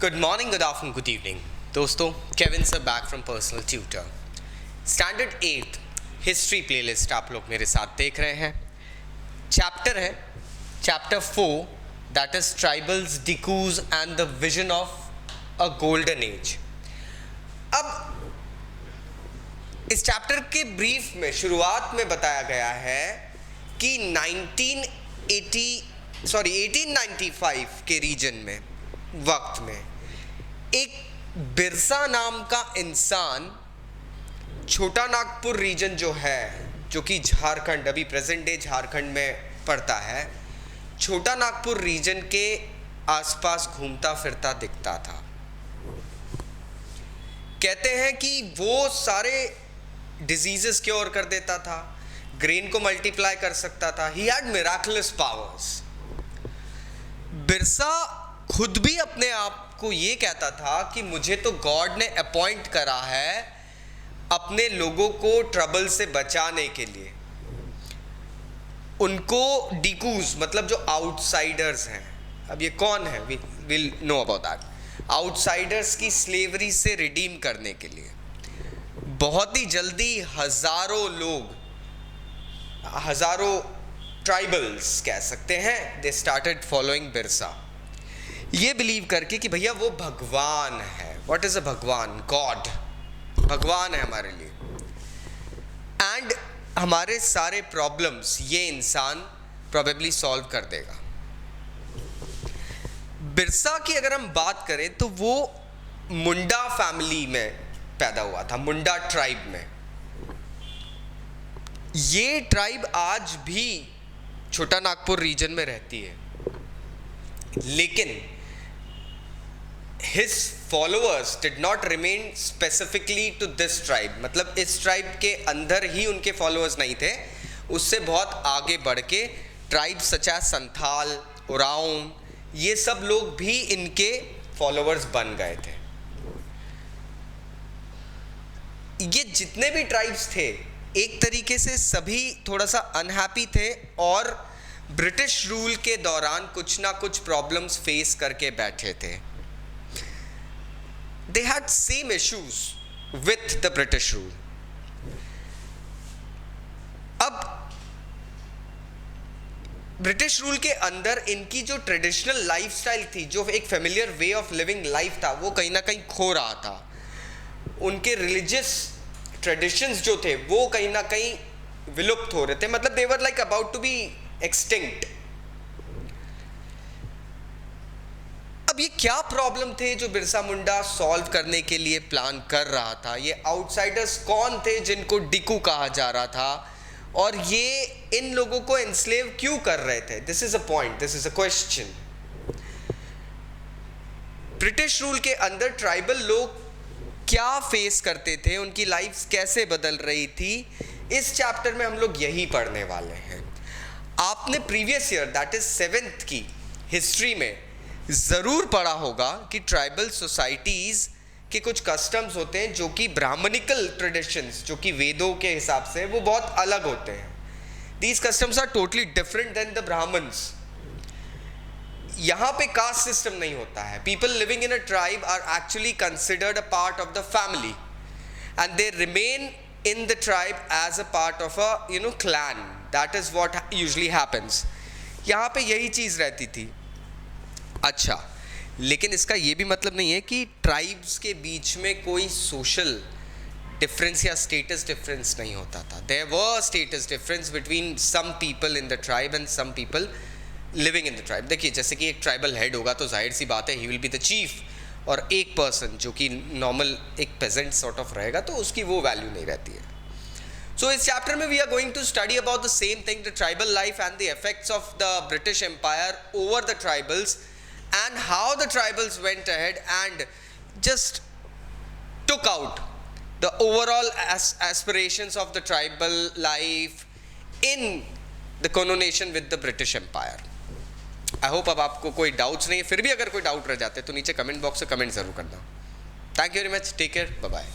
Good morning, good afternoon, good evening. दोस्तों, Kevin sir back from personal tutor. Standard 8 history playlist आप लोग मेरे साथ देख रहे हैं. चैप्टर है chapter 4, that is tribals, Dikus and the vision of a golden age. अब इस चैप्टर के ब्रीफ में शुरुआत में बताया गया है कि 1895 के रीजन में वक्त में एक बिरसा नाम का इंसान छोटा नागपुर रीजन जो है, जो कि झारखंड, अभी प्रेजेंट डे झारखंड में पड़ता है, छोटा नागपुर रीजन के आसपास घूमता फिरता दिखता था. कहते हैं कि वो सारे डिजीजेस क्योर कर देता था, ग्रेन को मल्टीप्लाई कर सकता था. He had miraculous powers. Birsa खुद भी अपने आप को ये कहता था कि मुझे तो गॉड ने अपॉइंट करा है अपने लोगों को ट्रबल से बचाने के लिए. उनको डिकूज मतलब जो आउटसाइडर्स हैं, अब ये कौन है, will know about that. Outsiders की स्लेवरी से रिडीम करने के लिए बहुत ही जल्दी हजारों लोग, हजारों ट्राइबल्स कह सकते हैं, दे स्टार्टेड फॉलोइंग बिरसा, ये बिलीव करके कि भैया वो भगवान है. व्हाट इज अ भगवान? गॉड भगवान है हमारे लिए, एंड हमारे सारे प्रॉब्लम्स ये इंसान प्रोबेबली सॉल्व कर देगा. बिरसा की अगर हम बात करें तो वो मुंडा फैमिली में पैदा हुआ था, मुंडा ट्राइब में. ये ट्राइब आज भी छोटा नागपुर रीजन में रहती है, लेकिन his followers did not remain specifically to this tribe. मतलब इस ट्राइब के अंदर ही उनके फॉलोअर्स नहीं थे, उससे बहुत आगे बढ़ के tribe such as Santhal, Oraon, ये सब लोग भी इनके फॉलोअर्स बन गए थे. ये जितने भी ट्राइब्स थे एक तरीके से सभी थोड़ा सा अनहैप्पी थे और ब्रिटिश रूल के दौरान कुछ ना कुछ प्रॉब्लम्स फेस करके बैठे थे. They had same issues with the British rule. अब ब्रिटिश रूल के अंदर इनकी जो ट्रेडिशनल लाइफस्टाइल थी, जो एक familiar way of living life था, वो कहीं ना कहीं खो रहा था. उनके रिलीजियस ट्रेडिशंस जो थे वो कहीं ना कहीं विलुप्त हो रहे थे. मतलब they were like about to be extinct. अब ये क्या प्रॉब्लम थे जो बिरसा मुंडा सॉल्व करने के लिए प्लान कर रहा था? ये आउटसाइडर्स कौन थे जिनको डिकू कहा जा रहा था, और ये इन लोगों को एनस्लेव क्यों कर रहे थे? This is a point, this is a question. British rule के अंदर ट्राइबल लोग क्या फेस करते थे, उनकी लाइफ कैसे बदल रही थी, इस चैप्टर में हम लोग यही पढ़ने वाले हैं. आपने previous year that is 7th की हिस्ट्री में ज़रूर पढ़ा होगा कि ट्राइबल सोसाइटीज़ के कुछ कस्टम्स होते हैं जो कि ब्राह्मणिकल ट्रेडिशंस, जो कि वेदों के हिसाब से वो बहुत अलग होते हैं. These customs are totally different than the Brahmins. यहाँ पे कास्ट सिस्टम नहीं होता है. People living in a tribe are actually considered a part of the family and they remain in the tribe as a part of a clan. That is what usually happens. यहाँ पे यही चीज़ रहती थी. अच्छा, लेकिन इसका ये भी मतलब नहीं है कि ट्राइब्स के बीच में कोई सोशल डिफरेंस या स्टेटस डिफरेंस नहीं होता था. There were status difference between some people in the tribe and some people living in the tribe. देखिए, जैसे कि एक ट्राइबल हेड होगा तो जाहिर सी बात है he will be the chief, और एक पर्सन जो कि नॉर्मल एक पेजेंट सॉर्ट ऑफ रहेगा तो उसकी वो वैल्यू नहीं रहती है. सो इस चैप्टर में we are going to study about the same thing, the tribal life and the effects of the British empire over the tribals and how the tribals went ahead and just took out the overall aspirations of the tribal life in the connotation with the British empire. I hope अब आपको कोई doubts नहीं है. फिर भी अगर कोई doubt रह जाते तो नीचे कमेंट बॉक्स में कमेंट जरूर करना. Thank you very much. Take care. Bye bye.